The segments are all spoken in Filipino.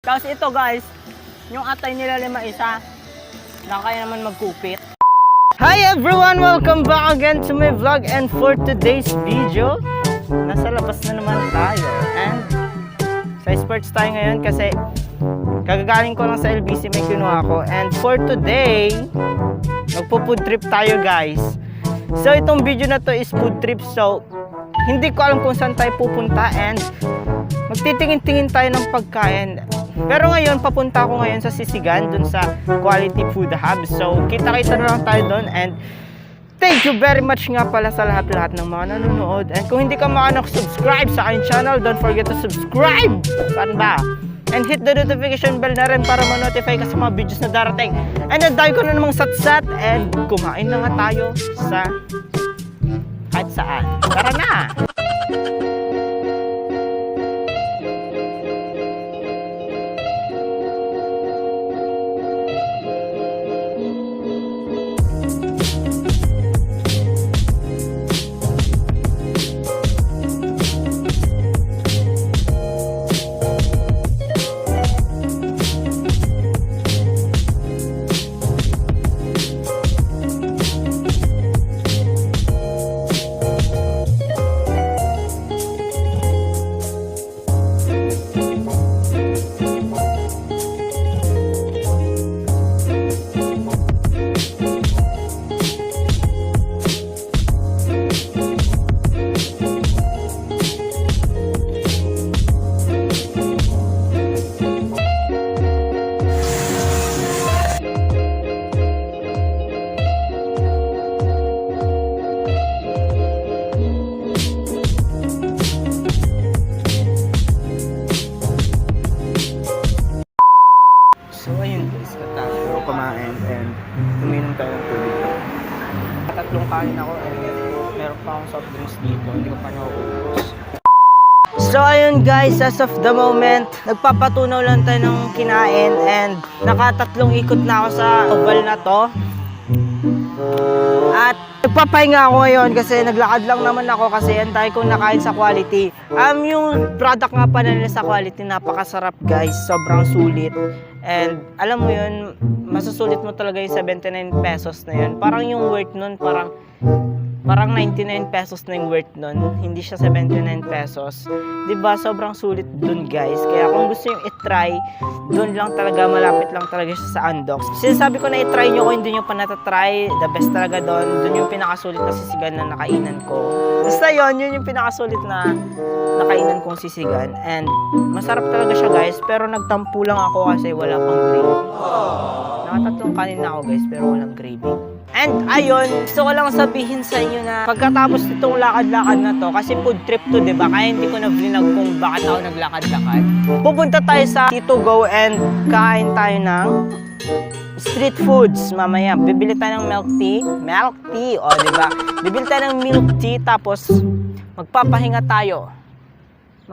Tapos ito guys, yung atay nila isa, nakakaya naman magkupit. Hi everyone! Welcome back again to my vlog, and for today's video, nasa labas na naman tayo. And sa sports tayo ngayon kasi kagagaling ko lang sa LBC, may kinuha ko. And for today, magpo-food trip tayo guys. So itong video na to is food trip, so hindi ko alam kung saan tayo pupunta and magtitingin-tingin tayo ng pagkain. Pero ngayon, papunta ako ngayon sa Sisigan, dun sa Quality Food Hub. So, kita-kita na lang tayo dun. And thank you very much nga pala sa lahat-lahat ng mga nanonood. And kung hindi ka subscribe sa aking channel, don't forget to subscribe! Saan ba? And hit the notification bell na rin para ma-notify ka sa mga videos na darating. And nadayo ko na namang satsat and kumain na nga tayo sa kahit saan. Tara na! Kumain and uminom tayo ng tubig. Tatlong kanin ako and meron pa akong soft drinks dito, hindi ko pa nauubos. So ayun guys, as of the moment, nagpapatunaw lang tayo ng kinain and nakatatlong ikot na ako sa oval na to. At nagpapahinga ako ngayon kasi naglakad lang naman ako kasi antay kong nakain sa Quality. Yung product nga pa nila sa Quality, napakasarap guys, sobrang sulit. And alam mo yun, masusulit mo talaga yung 79 pesos na yun. Parang yung worth nun, parang 99 pesos na yung worth nun. Hindi siya 79 pesos. Diba? Sobrang sulit dun guys. Kaya kung gusto nyo i-try, dun lang talaga, malapit lang talaga siya sa Andox. Sinasabi ko na i-try nyo kung hindi nyo pa natatry. The best talaga dun. Dun yung pinakasulit na sisigan na nakainan ko. Basta yun yung pinakasulit na nakainan kong sisigan. And masarap talaga siya guys. Pero nagtampo lang ako kasi wala pang gravy. Nakatatlong kanin na ako guys, pero walang gravy. And ayun, gusto ko lang sabihin sa inyo na pagkatapos nitong lakad-lakad na to, kasi food trip to, diba? Kaya hindi ko na-vlog kung bakit ako naglakad-lakad. Pupunta tayo sa Tito Go and kain tayo ng street foods mamaya. Bibili tayo ng milk tea, o diba? Bibili tayo ng milk tea, tapos magpapahinga tayo.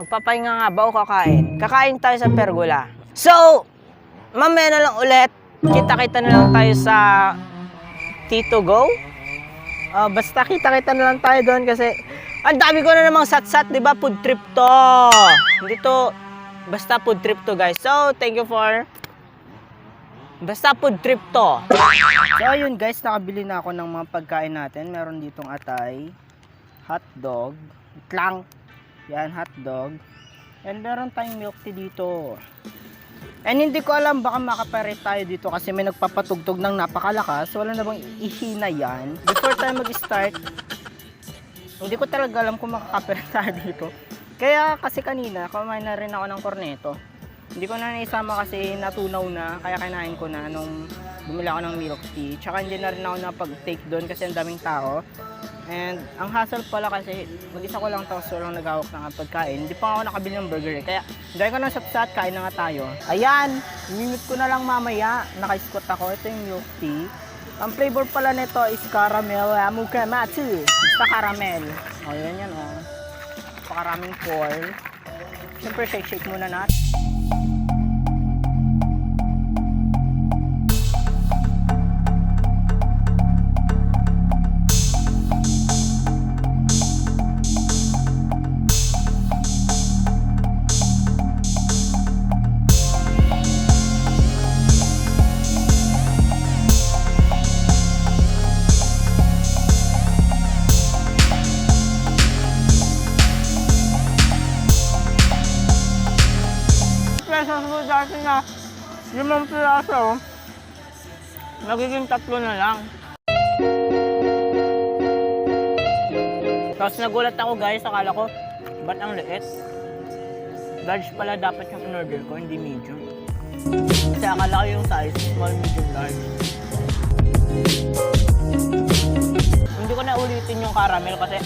Magpapahinga nga ba o kakain? Kakain tayo sa pergola. So, mamaya na lang ulit, kita-kita na lang tayo sa Tito Go. Basta kita-kita na lang tayo doon kasi ang dami ko na namang sat-sat, di ba? Food trip to. Hindi to basta food trip to guys. So, thank you for basta food trip to. So, ayun guys, nakabili na ako ng mga pagkain natin. Meron ditong atay, hotdog, tlang. Yan, hotdog. And meron tayong milk tea dito. And hindi ko alam, baka makaparet tayo dito kasi may nagpapatugtog ng napakalakas. Wala na bang ihina yan? Before tayo mag-start, hindi ko talaga alam kung makakaparet tayo dito. Kaya kasi kanina, kumain na rin ako ng corneto. Hindi ko na naisama kasi natunaw na, kaya kinain ko na nung bumili ako ng milk tea. Tsaka hindi na rin ako napag-take doon kasi ang daming tao. And ang hassle pala kasi mag-isa ko lang tapos walang naghawak ng pagkain. Hindi pa ako nakabili ng burger eh. Kaya dahil ko ng sat-sat, kain na nga tayo. Ayan, minute ko na lang mamaya. Naka-squat ako. Ito yung milk tea. Ang flavor pala nito is caramel mukamatsu. Basta caramel. O yan o. Pakaraming foil. Siyempre shake muna natin. pesos ko dati na 5 piraso, nagiging 3 na lang. Tapos nagulat ako guys, akala ko, ba't ang liit? Large pala dapat yung in-order ko, hindi medium. Kasi akala ko yung size, small, medium, large. Hindi ko na ulitin yung caramel kasi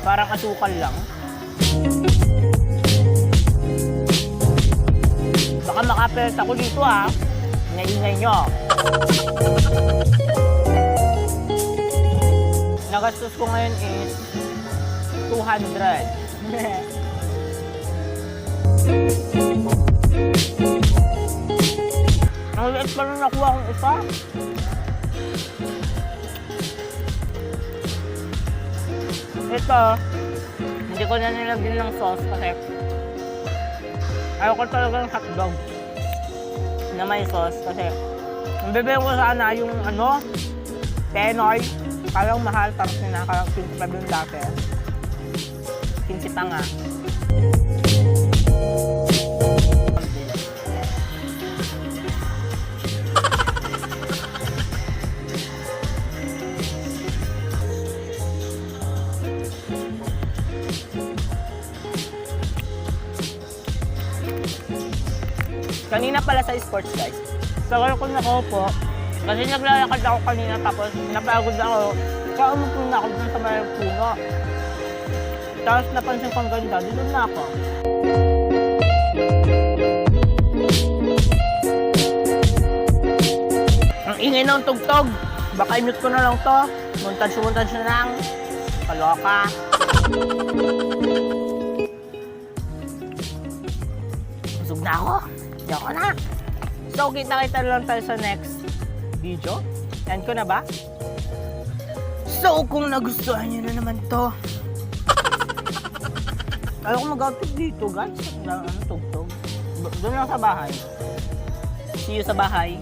parang asukal lang. Baka makapelt ako dito ha. Naingay nyo. Nagastos ko ngayon is 200. Ang liit pa rin nakuha kong isa. Ito, hindi ko na nilagyan ng sauce kasi ayoko talagang hotdog na may sauce kasi ang bibili ko sana yung Penoy. Kalang mahal, tapos nakalang 15 yung dati. 15 pa nga. Kanina pala sa sports guys, tagal ko nakaupo kasi naglalakad ako kanina tapos napagod ako. Kaya umupo na ako dun sa may puno. Tapos napansin kong ganda, dito na ako. Ang ingay ng tugtog, baka i-mute ko na lang to. Montage na lang. Kaloka. Busog na ako. Yoko na. So, kita-kita lang tayo sa next video. Yan ko na ba? So, kung nagustuhan nyo na naman to, ayaw ko mag-outfit dito, guys. Tugtog. Doon lang sa bahay. See you sa bahay.